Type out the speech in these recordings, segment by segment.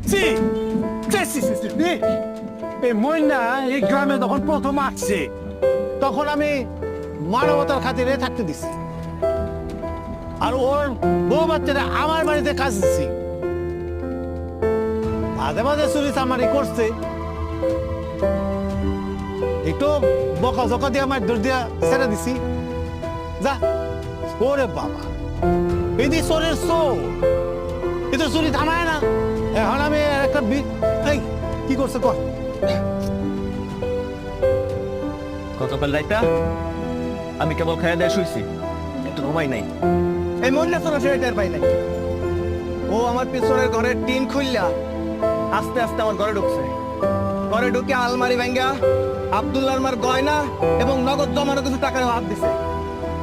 C C C C এই মইনা এই গ্রামে যখন প্রথম আসছে তখন আমি মানবতার খাতিরে থাকতে দিছি আর ওর বউ বাচ্চারা আমার বাড়িতে কাজ দিচ্ছি মাঝে মাঝে চুরি চামারি করছে একটু বকা জকা দিয়ে আমার দোষ দিয়া ছেড়ে দিছি যা ওরে বাবা এই যে চোরের চোর এ তো চুরি থামায় না এখন আমি একটা এই কি করছে কর গতকাল রাইতা আমি কেবল খাইয়া দেয় শুইছি একটু ঘুমাই নাই এই মহিলা চোরা সে টের পাই নাই ও আমার পিছনের ঘরের টিন খুললা আস্তে আস্তে আমার ঘরে ঢুকছে ঘরে ঢুকে আলমারি ভাঙ্গা আব্দুল্লাহর মার গয়না এবং নগদ জমানো কিছু টাকার হাত দিছে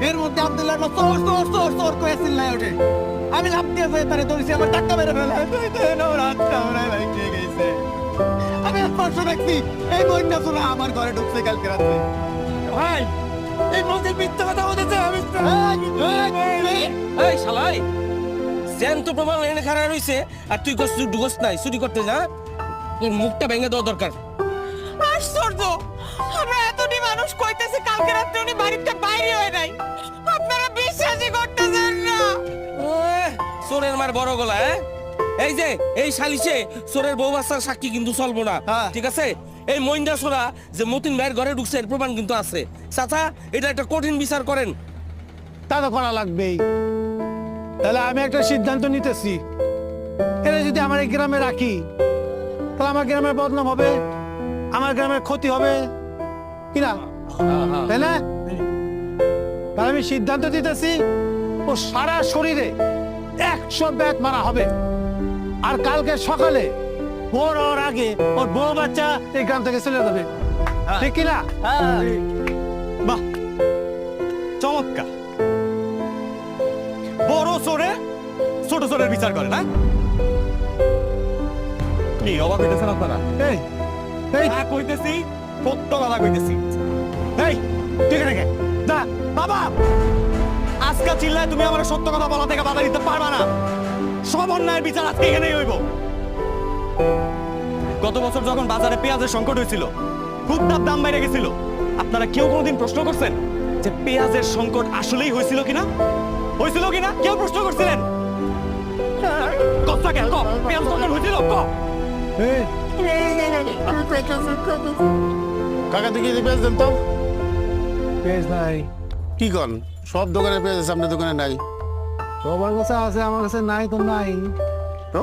এর মধ্যে আব্দুল্লাহর মা চোর চোর চোর চোর কয়ে চিল্লায় ওঠে আমি লাফ দিয়ে যাই তারে ধরেছি আমার টাকা মেরে ফেলে রাতটা ওরাই ভাঙিয়ে গেছে আমি স্পর্শ দেখছি এই মহিলা চোরা আমার ঘরে ঢুকছে কালকে রাত্রে ভাই এই মন্দির মিথ্যা কথা বলতেছে আমি এই শালাই জ্যান্ত প্রমাণ এনে খাড়া রইছে আর তুই কষ্ট ঢুকস নাই চুরি করতে যা তোর মুখটা ভেঙে দেওয়া দরকার আশ্চর্য আমরা এতটি মানুষ কইতেছে কালকে রাত্রে উনি বাড়িতে বাইরে হয় নাই আপনারা বিশ্বাসই করতেছেন না চোরের মার বড় গলা এই যে এই সালিশে চোরের বউ বাচ্চার সাক্ষী কিন্তু চলবো না ঠিক আছে এই মইন্দা ছোড়া যে মতিন ভাইয়ের ঘরে ঢুকছে এর প্রমাণ কিন্তু আছে চাচা এটা একটা কঠিন বিচার করেন তা তো করা লাগবেই তাহলে আমি একটা সিদ্ধান্ত নিতেছি এরা যদি আমার এই গ্রামে রাখি তাহলে আমার গ্রামের বদনাম হবে আমার গ্রামের ক্ষতি হবে কিনা তাই না তাহলে আমি সিদ্ধান্ত দিতেছি ও সারা শরীরে 100 ব্যাট মারা হবে আর কালকে সকালে ভোর হওয়ার আগে ওর বউ বাচ্চা এই গ্রাম থেকে চলে যাবে ঠিক কিনা বাহ চমৎকার বড় চোরে ছোট চোরের বিচার করে না কি অবাক হইতেছেন আপনারা এই এই কইতেছি সত্য কথা কইতেছি এই ঠিক আছে দা বাবা আজকে চিল্লায় তুমি আমার সত্য কথা বলা থেকে বাধা দিতে পারবা না সব অন্যায়ের বিচার আজকে এখানেই হইব গত বছর যখন বাজারে পেঁয়াজের সংকট হয়েছিল খুব দাম বাইরে গেছিল আপনারা কেউ কোনোদিন প্রশ্ন করছেন যে পেঁয়াজের সংকট আসলেই হয়েছিল কিনা কেউ প্রশ্ন করছিলেন কথা কেন পেঁয়াজ সংকট হয়েছিল কাকা তুই কি পেঁয়াজ দেন তো পেঁয়াজ নাই কি কন সব দোকানে পেঁয়াজ আছে আপনার দোকানে নাই সবার কাছে আছে আমার কাছে নাই তো নাই তো